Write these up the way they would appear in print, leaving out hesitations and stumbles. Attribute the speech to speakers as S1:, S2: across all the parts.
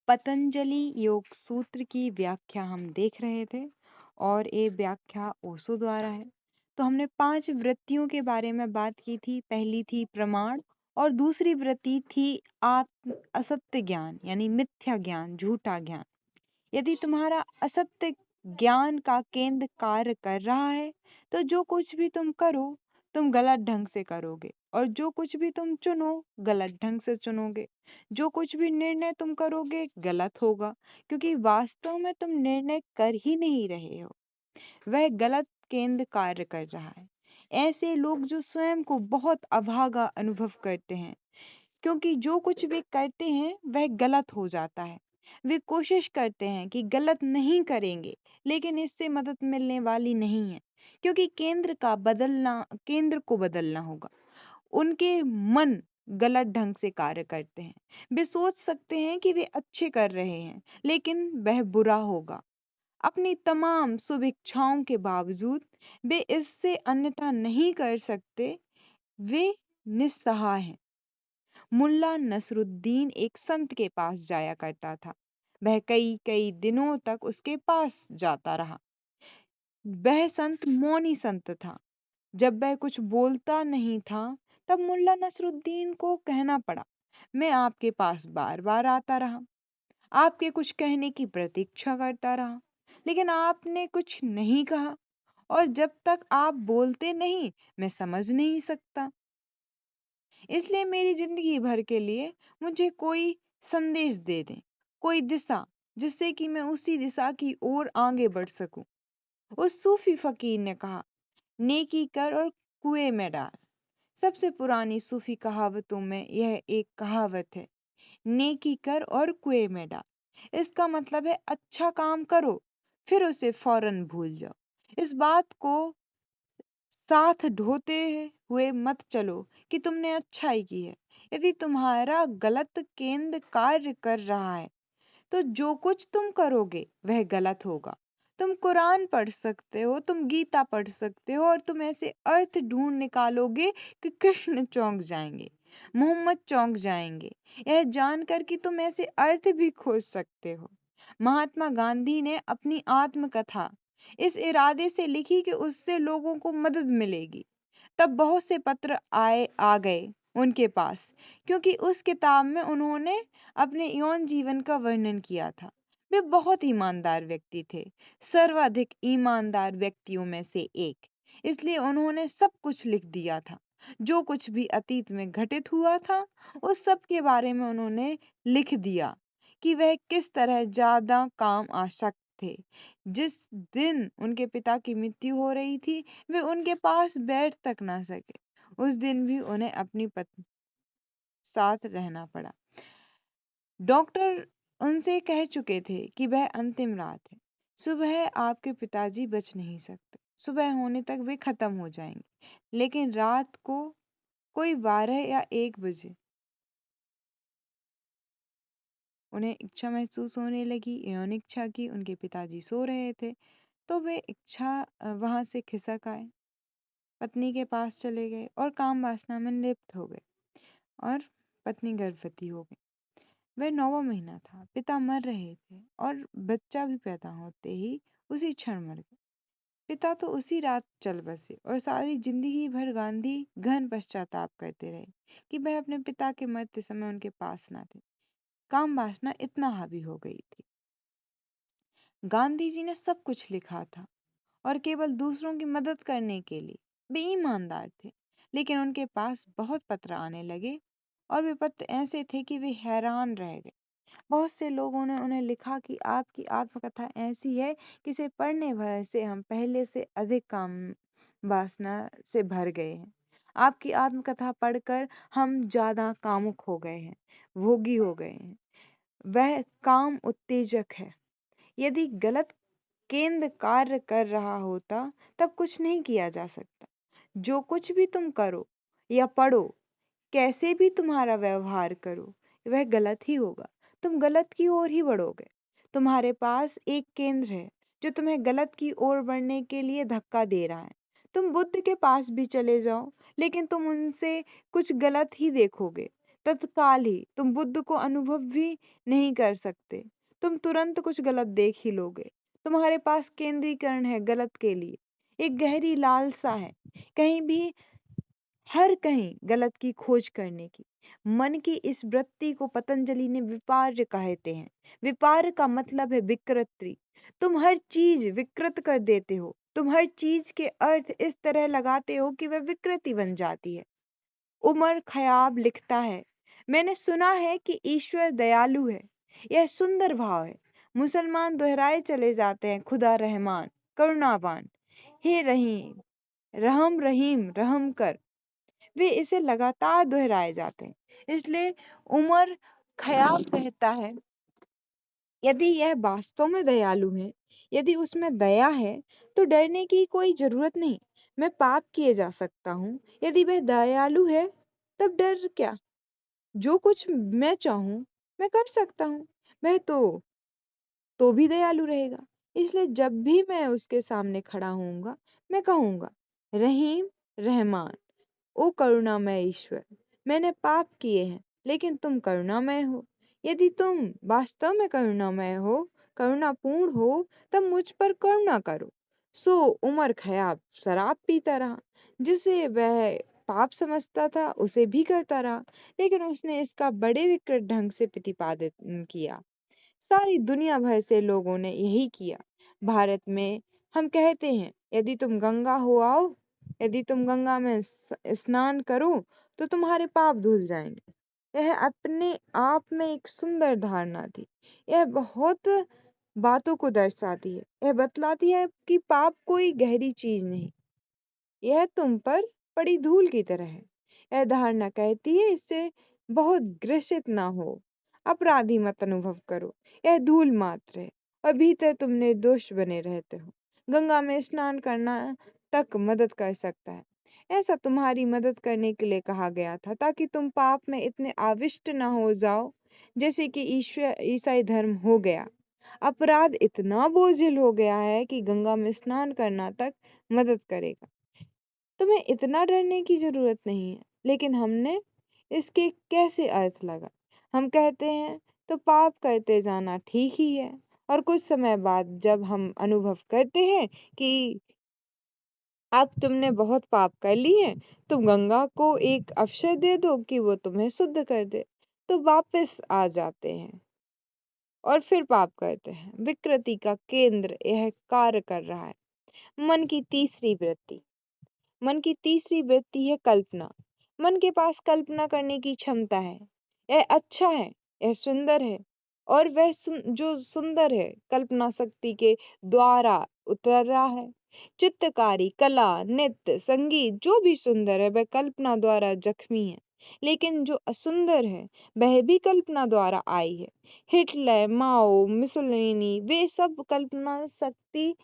S1: पतंजलि योग सूत्र की व्याख्या हम देख रहे थे और ये व्याख्या ओशो द्वारा है। तो हमने 5 वृत्तियों के बारे में बात की थी। पहली थी प्रमाण और दूसरी वृत्ति थी आत्म असत्य ज्ञान यानी मिथ्या ज्ञान, झूठा ज्ञान। यदि तुम्हारा असत्य ज्ञान का केंद्र कार्य कर रहा है तो जो कुछ भी तुम करो तुम गलत ढंग से करोगे, और जो कुछ भी तुम चुनो गलत ढंग से चुनोगे। जो कुछ भी निर्णय तुम करोगे गलत होगा, क्योंकि वास्तव में तुम निर्णय कर ही नहीं रहे हो, वह गलत केंद्र कार्य कर रहा है। ऐसे लोग जो स्वयं को बहुत अभागा अनुभव करते हैं, क्योंकि जो कुछ भी करते हैं वह गलत हो जाता है। वे कोशिश करते हैं कि गलत नहीं करेंगे, लेकिन इससे मदद मिलने वाली नहीं है, क्योंकि केंद्र को बदलना होगा। उनके मन गलत ढंग से कार्य करते हैं। वे सोच सकते हैं कि वे अच्छे कर रहे हैं, लेकिन वह बुरा होगा। अपनी तमाम शुभ इच्छाओं के बावजूद वे इससे अन्यथा नहीं कर सकते। वे निस्सहाय हैं। मुल्ला नसरुद्दीन एक संत के पास जाया करता था। वह कई कई दिनों तक उसके पास जाता रहा। वह संत मौनी संत था। जब वह कुछ बोलता नहीं था तब मुल्ला नसरुद्दीन को कहना पड़ा, मैं आपके पास बार बार आता रहा, आपके कुछ कहने की प्रतीक्षा करता रहा, लेकिन आपने कुछ नहीं कहा, और जब तक आप बोलते नहीं मैं समझ नहीं सकता। इसलिए मेरी जिंदगी भर के लिए मुझे कोई संदेश दे दें, कोई दिशा, जिससे कि मैं उसी दिशा की ओर आगे बढ़ सकूं। उस सूफी फकीर ने कहा, नेकी कर और कुएं में डाल। सबसे पुरानी सूफी कहावतों में यह एक कहावत है, नेकी कर और कुएं में डाल। इसका मतलब है अच्छा काम करो फिर उसे फौरन भूल जाओ। इस बात को साथ ढोते हुए मत चलो कि तुमने अच्छाई की है। यदि तुम्हारा गलत केंद्र कार्य कर रहा है तो जो कुछ तुम करोगे वह गलत होगा। तुम कुरान पढ़ सकते हो, तुम गीता पढ़ सकते हो, और तुम ऐसे अर्थ ढूंढ निकालोगे कि कृष्ण चौंक जाएंगे, मोहम्मद चौंक जाएंगे, यह जानकर कि तुम ऐसे अर्थ भी खोज सकते हो। महात्मा गांधी ने अपनी आत्मकथा इस इरादे से लिखी कि उससे लोगों को मदद मिलेगी। तब बहुत से पत्र आ गए उनके पास, क्योंकि उस किताब में उन्होंने अपने यौन जीवन का वर्णन किया था। वे बहुत ईमानदार व्यक्ति थे, सर्वाधिक ईमानदार व्यक्तियों में से एक। इसलिए उन्होंने सब कुछ लिख दिया था। जो कुछ भी अतीत में घटित हुआ था उस सब के बारे में उन्होंने लिख दिया कि वह किस तरह ज्यादा काम आसक्त थे। जिस दिन उनके पिता की मृत्यु हो रही थी वे उनके पास बैठ तक ना सके। उस दिन भी उन्हें अपनी पत्नी साथ रहना पड़ा। डॉक्टर उनसे कह चुके थे कि वह अंतिम रात है, सुबह आपके पिताजी बच नहीं सकते, सुबह होने तक वे खत्म हो जाएंगे। लेकिन रात को कोई 12 या 1 बजे उन्हें इच्छा महसूस होने लगी, यौन इच्छा की। उनके पिताजी सो रहे थे तो वे वहां से खिसक आए, पत्नी के पास चले गए और काम वासना में लिप्त हो गए, और पत्नी गर्भवती हो गई। वह 9वां महीना था, पिता मर रहे थे और बच्चा भी पैदा होते ही उसी क्षण मर गए। पिता तो उसी रात चल बसे, और सारी जिंदगी भर गांधी गहन पश्चाताप करते रहे कि वह अपने पिता के मरते समय उनके पास ना थे। काम वासना इतना हावी हो गई थी। गांधी जी ने सब कुछ लिखा था और केवल दूसरों की मदद करने के लिए। वे ईमानदार थे, लेकिन उनके पास बहुत पत्र आने लगे, और वे पत्र ऐसे थे कि वे हैरान रह गए। बहुत से लोगों ने उन्हें लिखा कि आपकी आत्मकथा ऐसी है कि इसे पढ़ने भर से हम पहले से अधिक काम वासना से भर गए हैं। आपकी आत्मकथा पढ़कर हम ज्यादा कामुक हो गए हैं, भोगी हो गए हैं। वह काम उत्तेजक है। यदि गलत केंद्र कार्य कर रहा होता तब कुछ नहीं किया जा सकता। जो कुछ भी तुम करो या पढ़ो, कैसे भी तुम्हारा व्यवहार करो, वह गलत ही होगा। तुम गलत की ओर ही बढ़ोगे। तुम्हारे पास एक केंद्र है जो तुम्हें गलत की ओर बढ़ने के लिए धक्का दे रहा है। तुम बुद्ध के पास भी चले जाओ, लेकिन तुम उनसे कुछ गलत ही देखोगे। तत्काल ही तुम बुद्ध को अनुभव भी नहीं कर सकते। तुम तुरंत कुछ गलत देख ही लोगे। तुम्हारे पास केंद्रीकरण है गलत के लिए, एक गहरी लालसा है कहीं भी, हर कहीं गलत की खोज करने की। मन की इस वृत्ति को पतंजलि ने विपर्य कहते हैं। विपर्य का मतलब है विकृति। तुम हर चीज विकृत कर देते हो। तुम हर चीज के अर्थ इस तरह लगाते हो कि वह विकृति बन जाती है। उमर खयाब लिखता है, मैंने सुना है कि ईश्वर दयालु है। यह सुंदर भाव है। मुसलमान दोहराए चले जाते हैं, खुदा रहमान, करुणावान, हे रहीम, रहम रहीम, रहम कर। वे इसे लगातार दोहराए जाते हैं। इसलिए उमर खयाम कहता है, यदि यह वास्तव में दयालु है, यदि उसमें दया है, तो डरने की कोई जरूरत नहीं। मैं पाप किए जा सकता हूँ। यदि वह दयालु है, तब डर क्या? जो कुछ मैं चाहूँ मैं कर सकता हूँ। वह तो भी दयालु रहेगा। इसलिए जब भी मैं उसके सामने खड़ा होऊंगा, मैं कहूंगा, रहीम, रहमान, ओ करुणामय ईश्वर, मैंने पाप किए हैं, लेकिन तुम करुणामय हो। यदि तुम वास्तव में करुणामय हो, करुणापूर्ण हो, तब मुझ पर करुणा करो। सो उमर खयाब शराब पीता रहा। जिसे वह पाप समझता था उसे भी करता रहा, लेकिन उसने इसका बड़े विकृत ढंग से प्रतिपादित किया। सारी दुनिया भर से लोगों ने यही किया। भारत में हम कहते हैं, यदि तुम गंगा हो आओ, यदि तुम गंगा में स्नान करो तो तुम्हारे पाप धुल जाएंगे। यह अपने आप में एक सुंदर धारणा थी। यह बहुत बातों को दर्शाती है। यह बतलाती है कि पाप कोई गहरी चीज नहीं, यह तुम पर पड़ी धूल की तरह है। यह धारणा कहती है, इससे बहुत ग्रसित ना हो, अपराधी मत अनुभव करो। यह धूल मात्र है और भीतर तुम निर्दोष बने रहते हो। गंगा में स्नान करना तक मदद कर सकता है। ऐसा तुम्हारी मदद करने के लिए कहा गया था, ताकि तुम पाप में इतने आविष्ट ना हो जाओ जैसे कि ईश्वर ईसाई धर्म हो गया। अपराध इतना बोझिल हो गया है कि गंगा में स्नान करना तक मदद करेगा। तुम्हें इतना डरने की जरूरत नहीं है। लेकिन हमने इसके कैसे अर्थ लगा? हम कहते हैं तो पाप करते जाना ठीक ही है, और कुछ समय बाद जब हम अनुभव करते हैं कि अब तुमने बहुत पाप कर लिए हैं, तुम गंगा को एक अवसर दे दो कि वो तुम्हें शुद्ध कर दे, तो वापस आ जाते हैं और फिर पाप करते हैं। विकृति का केंद्र यह कार्य कर रहा है। मन की तीसरी वृत्ति। मन की तीसरी वृत्ति है कल्पना। मन के पास कल्पना करने की क्षमता है। यह अच्छा है, यह सुंदर है, और वह जो सुंदर है कल्पना शक्ति के द्वारा उतर रहा है। चित्रकारी, कला, नृत्य, संगीत जो भी सुंदर है वह कल्पना द्वारा जख्मी है। लेकिन जो असुंदर है वह भी कल्पना द्वारा आई है। हिटलर, माओ, मुसोलिनी, वे सब कल्पना शक्ति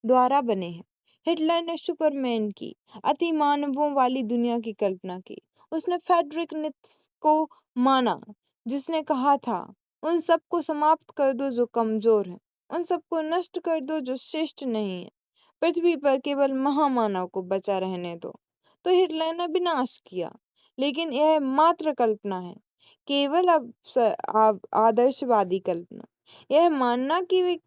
S1: द्वारा बने हैं। हिटलर ने सुपरमैन की, अति मानवों वाली दुनिया की कल्पना की। उसने फ्रेडरिक नित्स को माना, जिसने कहा था, उन सबको समाप्त कर दो जो कमजोर है, उन सबको नष्ट कर दो जो श्रेष्ठ नहीं है, पृथ्वी पर केवल महामानव को बचा रहने दो। तो हिटलर ने विनाश किया, लेकिन यह मात्र कल्पना है, केवल आदर्शवादी कल्पना। यह मानना कि वे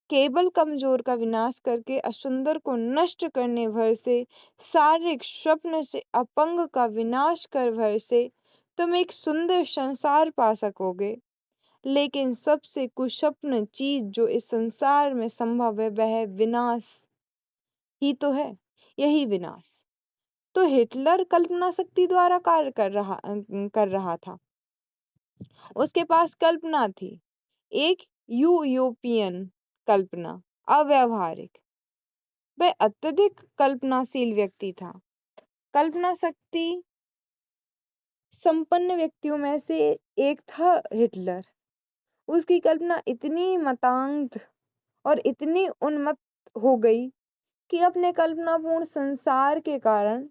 S1: केवल कमजोर का विनाश करके असुंदर को नष्ट करने भर से, शारीरिक स्वप्न से अपंग का विनाश कर भर से तुम एक सुंदर संसार पा सकोगे। लेकिन सबसे कुस्वप्न चीज जो इस संसार में संभव है वह विनाश ही तो है। यही विनाश तो हिटलर कल्पना शक्ति द्वारा कार्य कर रहा था। उसके पास कल्पना थी, एक यूरोपियन कल्पना, अव्यावहारिक। वह अत्यधिक कल्पनाशील व्यक्ति था। कल्पना शक्ति संपन्न व्यक्तियों में से एक था हिटलर। उसकी कल्पना इतनी मतांध और इतनी उन्मत्त हो गई कि अपने कल्पनापूर्ण संसार के कारण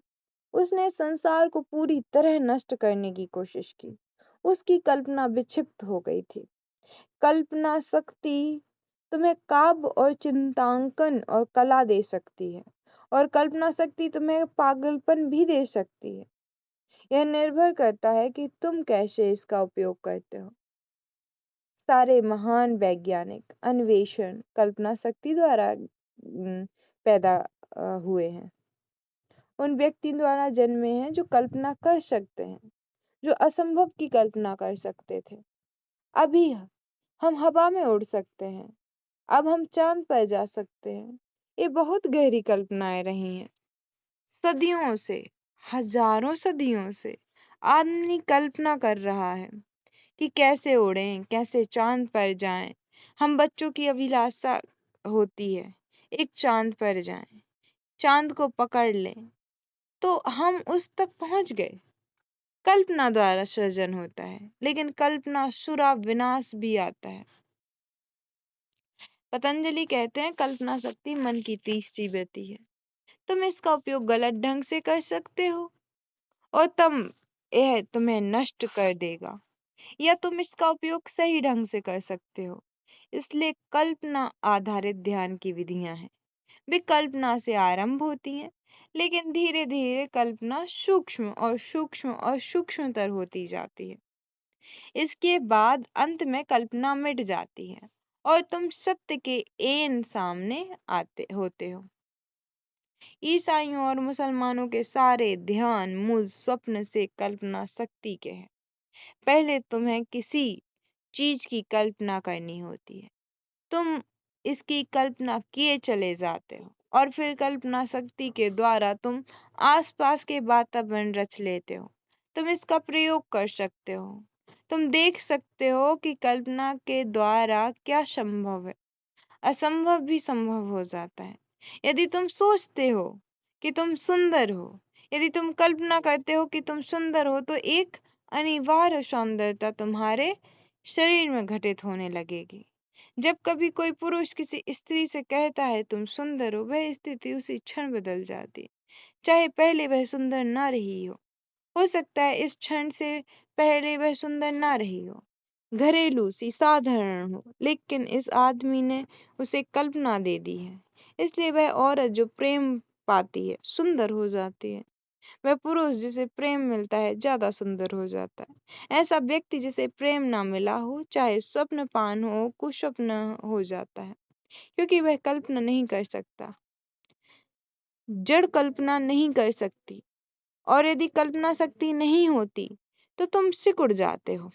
S1: उसने संसार को पूरी तरह नष्ट करने की कोशिश की। उसकी कल्पना विक्षिप्त हो गई थी। कल्पना शक्ति तुम्हें काव्य और चित्रांकन और कला दे सकती है, और कल्पना शक्ति तुम्हें पागलपन भी दे सकती है। यह निर्भर करता है कि तुम कैसे इसका उपयोग करते हो। सारे महान वैज्ञानिक अन्वेषण कल्पना शक्ति द्वारा पैदा हुए हैं। उन व्यक्ति द्वारा जन्मे हैं जो कल्पना कर सकते हैं, जो असंभव की कल्पना कर सकते थे। अभी हम हवा में उड़ सकते हैं, अब हम चांद पर जा सकते हैं। ये बहुत गहरी कल्पनाएं रही हैं। सदियों से, हजारों सदियों से आदमी कल्पना कर रहा है कि कैसे उड़ें, कैसे चांद पर जाएं। हम बच्चों की अभिलाषा होती है एक चांद पर जाएं, चांद को पकड़ लें, तो हम उस तक पहुंच गए। कल्पना द्वारा सृजन होता है, लेकिन कल्पना शुरा विनाश भी आता है। पतंजलि कहते हैं कल्पना शक्ति मन की तीसरी वृत्ति है। तुम इसका उपयोग गलत ढंग से कर सकते हो और यह तुम्हें नष्ट कर देगा, या तुम इसका उपयोग सही ढंग से कर सकते हो। इसलिए कल्पना आधारित ध्यान की विधियां हैं। वे कल्पना से आरंभ होती हैं, लेकिन धीरे धीरे कल्पना सूक्ष्म और सूक्ष्म और सूक्ष्मतर होती जाती है। इसके बाद अंत में कल्पना मिट जाती है और तुम सत्य के एन सामने आते होते हो। ईसाइयों और मुसलमानों के सारे ध्यान मूल स्वप्न से कल्पना शक्ति के हैं। पहले तुम्हें किसी चीज की कल्पना करनी होती है, तुम इसकी कल्पना किए चले जाते हो और फिर कल्पना शक्ति के द्वारा तुम आसपास के वातावरण रच लेते हो। तुम इसका प्रयोग कर सकते हो। तुम देख सकते हो कि कल्पना के द्वारा क्या संभव है। असंभव भी संभव हो जाता है। यदि तुम सोचते हो कि तुम सुंदर हो, यदि तुम कल्पना करते हो कि तुम सुंदर हो, तो एक अनिवार्य सौंदर्यता तुम्हारे शरीर में घटित होने लगेगी। जब कभी कोई पुरुष किसी स्त्री से कहता है तुम सुंदर हो, वह स्थिति उसी क्षण बदल जाती है, चाहे पहले वह सुंदर ना रही हो। हो सकता है इस क्षण से पहले वह सुंदर ना रही हो, घरेलू सी साधारण हो, लेकिन इस आदमी ने उसे कल्पना दे दी है, इसलिए वह औरत जो प्रेम पाती है सुंदर हो जाती है। वह पुरुष जिसे प्रेम मिलता है ज्यादा सुंदर हो जाता है। ऐसा व्यक्ति जिसे प्रेम ना मिला हो, चाहे स्वप्न पान हो, कुस्वप्न हो जाता है, क्योंकि वह कल्पना नहीं कर सकता। जड़ कल्पना नहीं कर सकती, और यदि कल्पना शक्ति नहीं होती तो तुम सिकुड़ जाते हो।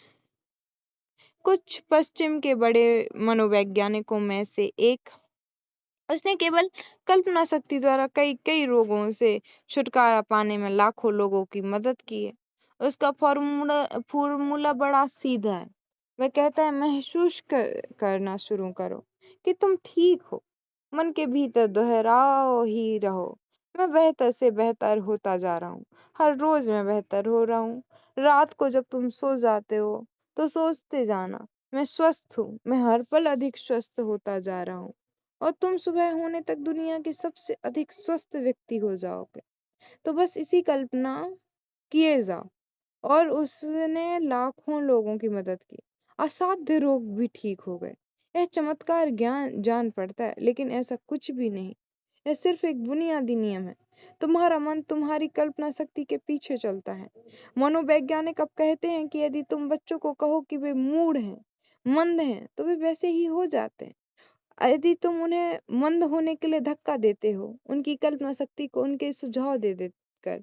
S1: कुछ पश्चिम के बड़े मनोवैज्ञानिकों में से एक, उसने केवल कल्पना शक्ति द्वारा कई कई रोगों से छुटकारा पाने में लाखों लोगों की मदद की है। उसका फॉर्मूला बड़ा सीधा है। वह कहता है महसूस करना शुरू करो कि तुम ठीक हो। मन के भीतर दोहराओ ही रहो, मैं बेहतर से बेहतर होता जा रहा हूँ, हर रोज मैं बेहतर हो रहा हूँ। रात को जब तुम सो जाते हो तो सोचते जाना मैं स्वस्थ हूँ, मैं हर पल अधिक स्वस्थ होता जा रहा हूँ, और तुम सुबह होने तक दुनिया के सबसे अधिक स्वस्थ व्यक्ति हो जाओगे। तो बस इसी कल्पना किए जाओ, और उसने लाखों लोगों की मदद की। असाध्य रोग भी ठीक हो गए। यह चमत्कार ज्ञान जान पड़ता है, लेकिन ऐसा कुछ भी नहीं। यह सिर्फ एक बुनियादी नियम है। तुम्हारा मन तुम्हारी कल्पना शक्ति के पीछे चलता है। मनोवैज्ञानिक अब कहते हैं कि यदि तुम बच्चों को कहो कि वे मूढ़ हैं, मंद हैं, तो वे वैसे ही हो जाते हैं। यदि तुम उन्हें मंद होने के लिए धक्का देते हो, उनकी कल्पना शक्ति को उनके सुझाव दे देकर,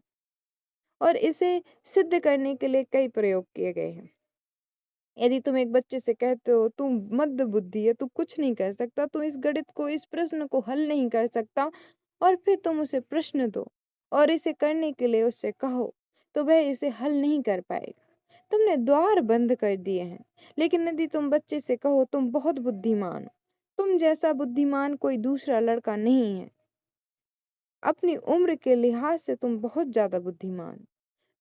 S1: और इसे सिद्ध करने के लिए कई प्रयोग किए गए हैं। यदि तुम एक बच्चे से कहते हो तू मंद बुद्धि है, तू कुछ नहीं कर सकता, तू इस गणित को, इस प्रश्न को हल नहीं कर सकता, और फिर तुम उसे प्रश्न दो और इसे करने के लिए उससे कहो, तो वह इसे हल नहीं कर पाएगा। तुमने द्वार बंद कर दिए हैं। लेकिन यदि तुम बच्चे से कहो तुम बहुत बुद्धिमान हो, तुम जैसा बुद्धिमान कोई दूसरा लड़का नहीं है, अपनी उम्र के लिहाज से तुम बहुत ज्यादा बुद्धिमान हो,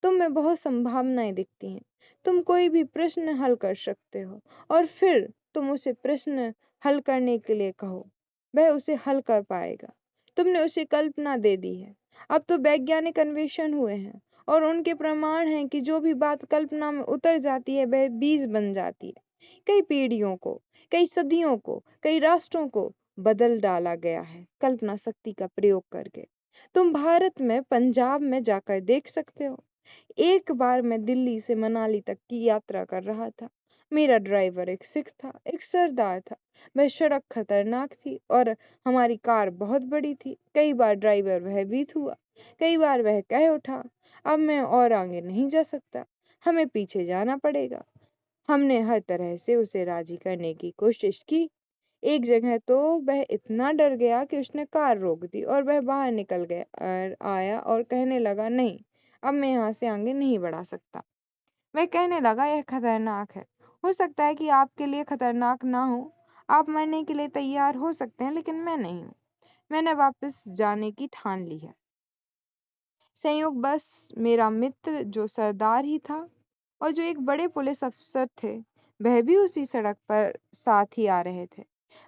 S1: तुम में बहुत संभावनाएं दिखती हैं, तुम कोई भी प्रश्न हल कर सकते हो, और फिर तुम उसे प्रश्न हल करने के लिए कहो, वह उसे हल कर पाएगा। तुमने उसे कल्पना दे दी है। अब तो वैज्ञानिक अन्वेषण हुए हैं और उनके प्रमाण हैं कि जो भी बात कल्पना में उतर जाती है वह बीज बन जाती है। कई पीढ़ियों को, कई सदियों को, कई राष्ट्रों को बदल डाला गया है कल्पना शक्ति का प्रयोग करके। तुम भारत में पंजाब में जाकर देख सकते हो। एक बार मैं दिल्ली से मनाली तक की यात्रा कर रहा था। मेरा ड्राइवर एक सिख था, एक सरदार था। वह सड़क खतरनाक थी और हमारी कार बहुत बड़ी थी। कई बार ड्राइवर भयभीत हुआ, कई बार वह कह उठा, अब मैं और आगे नहीं जा सकता, हमें पीछे जाना पड़ेगा। हमने हर तरह से उसे राजी करने की कोशिश की। एक जगह तो वह इतना डर गया कि उसने कार रोक दी और वह बाहर निकल गया और आया और कहने लगा, नहीं, अब मैं यहाँ से आगे नहीं बढ़ा सकता। वह कहने लगा, यह खतरनाक है। हो सकता है कि आपके लिए खतरनाक ना हो, आप मरने के लिए तैयार हो सकते हैं, लेकिन मैं नहीं हूँ। मैंने वापस जाने की ठान ली है। संयोग बस मेरा मित्र जो सरदार ही था और जो एक बड़े पुलिस अफसर थे, वह भी उसी सड़क पर साथ ही आ रहे थे।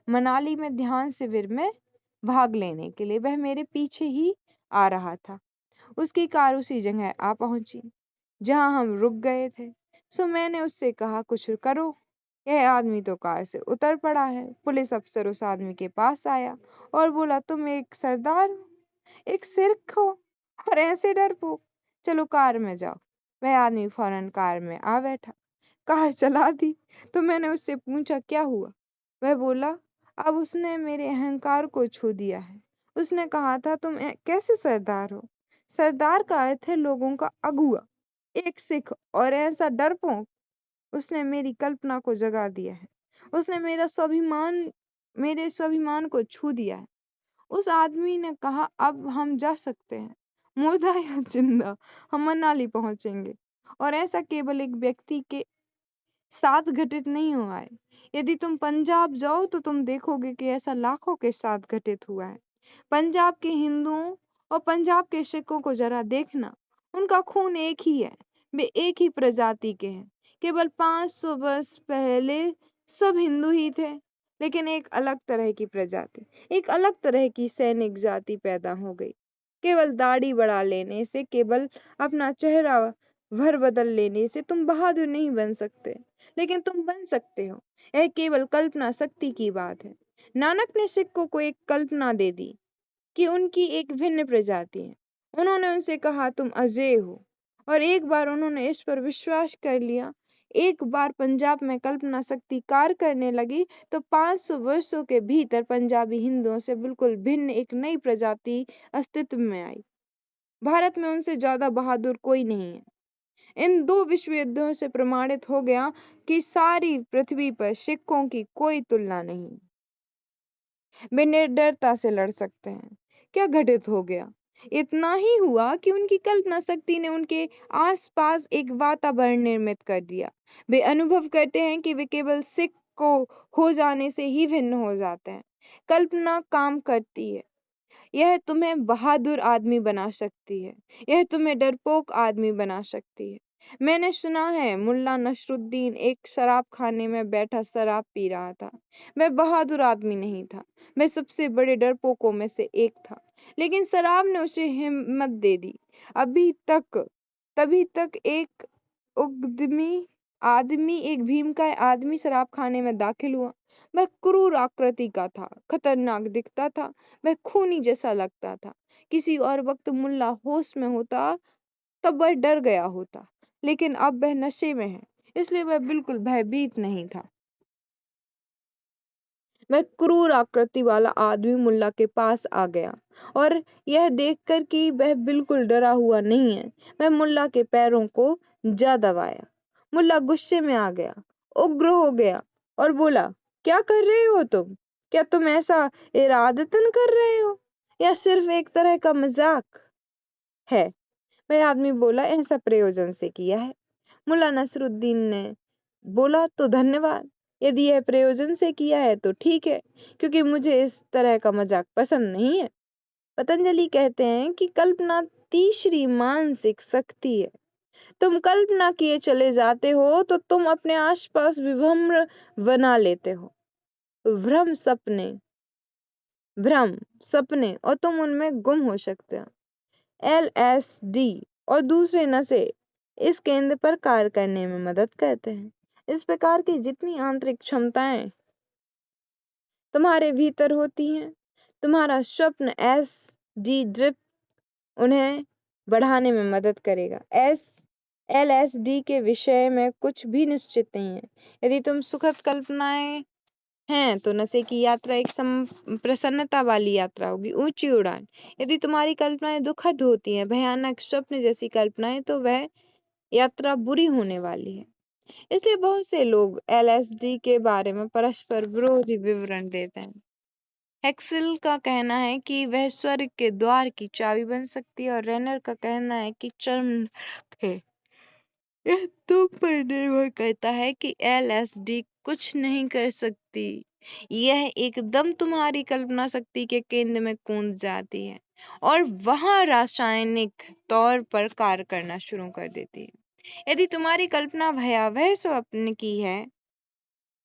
S1: मनाली में ध्यान शिविर में भाग लेने के लिए वह मेरे पीछे ही आ रहा था। उसकी कार उसी जगह आ पहुंची जहां हम रुक गए थे। सो मैंने उससे कहा, कुछ करो। यह आदमी तो कार से उतर पड़ा है। पुलिस अफसर उस आदमी के पास आया और बोला, तुम एक सरदार हो, एक सिख हो और ऐसे डरपोक, चलो कार में जाओ। वह आदमी फौरन कार में आ बैठा, कार चला दी। तो मैंने उससे पूछा, क्या हुआ? वह बोला, अब उसने मेरे अहंकार को छू दिया है। उसने कहा था, तुम कैसे सरदार हो? सरदार का अर्थ है लोगों का अगुआ। एक सिख और ऐसा डरपोक। उसने मेरी कल्पना को जगा दिया है। उसने मेरे स्वाभिमान को छू दिया है। उस आदमी ने कहा, अब हम जा सकते हैं, मुर्दा या जिंदा हम मनाली पहुंचेंगे। और ऐसा केवल एक व्यक्ति के साथ घटित नहीं हुआ है। यदि तुम पंजाब जाओ तो तुम देखोगे कि ऐसा लाखों के साथ घटित हुआ है। पंजाब के हिंदुओं और पंजाब के सिखों को जरा देखना, उनका खून एक ही है, वे एक ही प्रजाति के हैं। केवल 500 वर्ष पहले सब हिंदू ही थे, लेकिन एक अलग तरह की प्रजाति, एक अलग तरह की सैनिक जाति पैदा हो गई। केवल दाढ़ी बढ़ा लेने से, केवल अपना चेहरा भर बदल लेने से तुम बहादुर नहीं बन सकते, लेकिन तुम बन सकते हो। यह केवल कल्पना शक्ति की बात है। नानक ने सिखों को एक कल्पना दे दी कि उनकी एक भिन्न प्रजाति है। उन्होंने उनसे कहा, तुम अजय हो। और एक बार उन्होंने इस पर विश्वास कर लिया, एक बार पंजाब में कल्पना शक्ति कार्य करने लगी, तो 500 वर्षों के भीतर पंजाबी हिंदुओं से बिल्कुल भिन्न एक नई प्रजाति अस्तित्व में आई। भारत में उनसे ज्यादा बहादुर कोई नहीं है। इन 2 विश्व युद्धों से प्रमाणित हो गया कि सारी पृथ्वी पर सिक्कों की कोई तुलना नहीं। वे निर्डरता से लड़ सकते हैं। क्या घटित हो गया? इतना ही हुआ कि उनकी कल्पना शक्ति ने उनके आसपास एक वातावरण निर्मित कर दिया। वे अनुभव करते हैं कि वे केवल सिख को हो जाने से ही भिन्न हो जाते हैं। कल्पना काम करती है। यह तुम्हें बहादुर आदमी बना सकती है, यह तुम्हें डरपोक आदमी बना सकती है। मैंने सुना है मुल्ला नसरुद्दीन एक शराब खाने में बैठा शराब पी रहा था। वह बहादुर आदमी नहीं था, वह सबसे बड़े डरपोकों में से एक था, लेकिन शराब ने उसे हिम्मत दे दी। अभी तक तभी तक एक उद्यमी आदमी, एक भीमकाय आदमी शराब खाने में दाखिल हुआ। वह क्रूर आकृति का था, खतरनाक दिखता था, वह खूनी जैसा लगता था। किसी और वक्त मुल्ला होश में होता तब वह डर गया होता, लेकिन अब वह नशे में है, इसलिए वह बिल्कुल भयभीत नहीं था। वह क्रूर आकृति वाला आदमी मुल्ला के पास आ गया और यह देखकर कि वह बिल्कुल डरा हुआ नहीं है, वह मुल्ला के पैरों को जा दबाया। मुल्ला गुस्से में आ गया, उग्र हो गया और बोला, क्या कर रहे हो तुम? क्या तुम ऐसा इरादतन कर रहे हो या सिर्फ एक तरह का मजाक है? वह आदमी बोला, ऐसा प्रयोजन से किया है। मुल्ला नसरुद्दीन ने बोला, तो धन्यवाद। यदि यह प्रयोजन से किया है तो ठीक है, क्योंकि मुझे इस तरह का मजाक पसंद नहीं है। पतंजलि कहते हैं कि कल्पना तीसरी मानसिक शक्ति है। तुम कल्पना किए चले जाते हो तो तुम अपने आसपास विभ्रम बना लेते हो। भ्रम सपने भ्रम सपने और तुम उनमें गुम हो सकते हो। LSD और दूसरे नशे इस केंद्र पर कार्य करने में मदद करते हैं। इस प्रकार की जितनी आंतरिक क्षमताएं तुम्हारे भीतर होती हैं, तुम्हारा स्वप्न SD ड्रिप उन्हें बढ़ाने में मदद करेगा। LSD के विषय में कुछ भी निश्चित नहीं है। यदि तुम सुखद कल्पनाएं हैं तो नशे की यात्रा एक प्रसन्नता वाली यात्रा होगी, ऊंची उड़ान। यदि तुम्हारी कल्पनाएं दुखद होती हैं, भयानक स्वप्न जैसी कल्पनाएं, तो वह यात्रा बुरी होने वाली है। इसलिए बहुत से लोग LSD के बारे में परस्पर विरोधी विवरण देते हैं। हेक्सेल का कहना है कि वह स्वर्ग के द्वार की चाबी बन सकती है और रेनर का कहना है कि चरम नरक है। यह तुम पर निर्भर करता है कि LSD कुछ नहीं कर सकती। यह एकदम तुम्हारी कल्पना शक्ति के केंद्र में कूद जाती है और वहां रासायनिक तौर पर कार्य करना शुरू कर देती है। यदि तुम्हारी कल्पना भयावह स्वप्न की है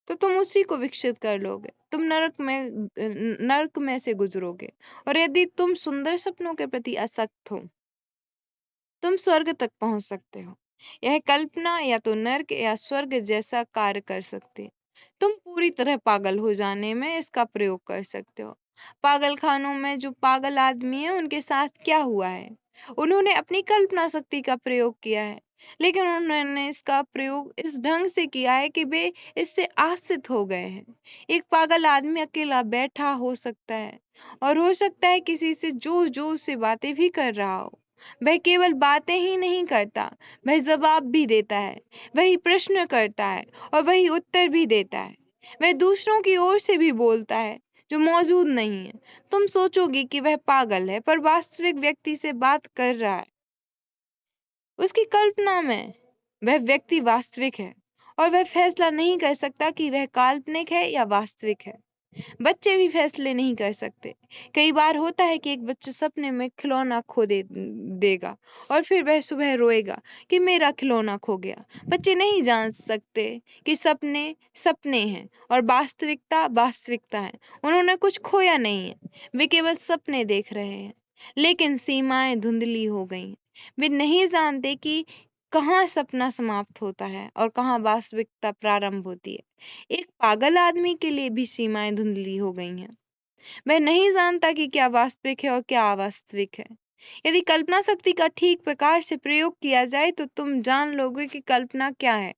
S1: तो तुम उसी को विकसित कर लोगे। तुम नरक में से गुजरोगे। और यदि तुम सुंदर सपनों के प्रति आसक्त हो, तुम स्वर्ग तक पहुंच सकते हो। यह कल्पना या तो नर्क या स्वर्ग जैसा कार्य कर सकती है। तुम पूरी तरह पागल हो जाने में इसका प्रयोग कर सकते हो। पागल खानों में जो पागल आदमी है उनके साथ क्या हुआ है? उन्होंने अपनी कल्पना शक्ति का प्रयोग किया है, लेकिन उन्होंने इसका प्रयोग इस ढंग से किया है कि वे इससे आश्रित हो गए हैं। एक पागल आदमी अकेला बैठा हो सकता है और हो सकता है किसी से जोर जोर से बातें भी कर रहा हो। वह केवल बातें ही नहीं करता, वह जवाब भी देता है, वही प्रश्न करता है और वही उत्तर भी देता है। वह दूसरों की ओर से भी बोलता है जो मौजूद नहीं है। तुम सोचोगे कि वह पागल है, पर वास्तविक व्यक्ति से बात कर रहा है। उसकी कल्पना में वह व्यक्ति वास्तविक है और वह फैसला नहीं कर सकता कि वह काल्पनिक है या वास्तविक है। बच्चे भी फैसले नहीं कर सकते। कई बार होता है कि एक बच्चा सपने में खिलौना खो देगा और फिर वह सुबह रोएगा कि मेरा खिलौना खो गया। बच्चे नहीं जान सकते कि सपने सपने हैं और वास्तविकता वास्तविकता है। उन्होंने कुछ खोया नहीं है, वे केवल सपने देख रहे हैं। लेकिन सीमाएं धुंधली हो गई। वे नहीं जानते कि कहाँ सपना समाप्त होता है और कहाँ वास्तविकता प्रारंभ होती है। एक पागल आदमी के लिए भी सीमाएं धुंधली हो गई हैं। वह नहीं जानता कि क्या वास्तविक है और क्या अवास्तविक है। यदि कल्पना शक्ति का ठीक प्रकार से प्रयोग किया जाए तो तुम जान लोगे कि कल्पना क्या है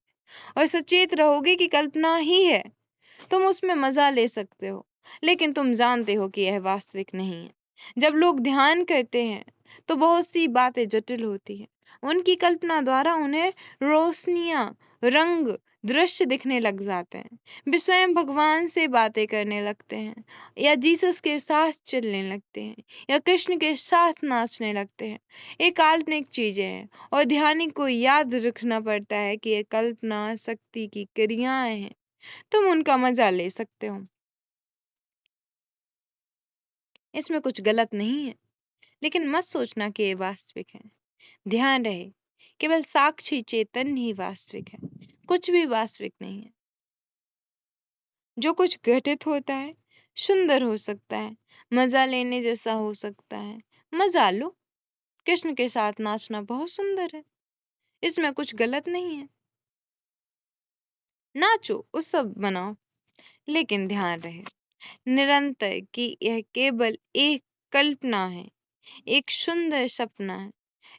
S1: और सचेत रहोगे कि कल्पना ही है। तुम उसमें मजा ले सकते हो, लेकिन तुम जानते हो कि यह वास्तविक नहीं है। जब लोग ध्यान करते हैं तो बहुत सी बातें जटिल होती हैं। उनकी कल्पना द्वारा उन्हें रोशनियां, रंग, दृश्य दिखने लग जाते हैं। वे स्वयं भगवान से बातें करने लगते हैं, या जीसस के साथ चलने लगते हैं, या कृष्ण के साथ नाचने लगते हैं। ये काल्पनिक चीजें हैं और ध्यानी को याद रखना पड़ता है कि ये कल्पना शक्ति की क्रियाएं हैं। तुम उनका मजा ले सकते हो, इसमें कुछ गलत नहीं है, लेकिन मत सोचना कि ये वास्तविक है। ध्यान रहे, केवल साक्षी चेतन ही वास्तविक है, कुछ भी वास्तविक नहीं है। जो कुछ घटित होता है सुंदर हो सकता है, मजा लेने जैसा हो सकता है। मजा लो, कृष्ण के साथ नाचना बहुत सुंदर है, इसमें कुछ गलत नहीं है। नाचो, उत्सव मनाओ, लेकिन ध्यान रहे निरंतर कि यह केवल एक कल्पना है, एक सुंदर सपना है।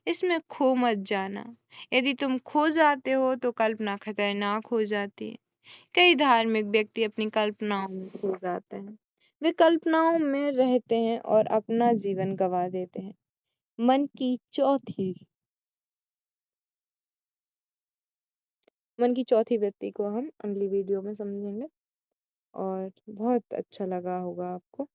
S1: इसमें खो मत जाना। यदि तुम खो जाते हो तो कल्पना खतरनाक हो जाती है। कई धार्मिक व्यक्ति अपनी कल्पनाओं में खो जाते हैं। वे कल्पनाओं में रहते हैं और अपना जीवन गंवा देते हैं। मन की चौथी मन की चौथी व्यक्ति को हम अगली वीडियो में समझेंगे और बहुत अच्छा लगा होगा आपको।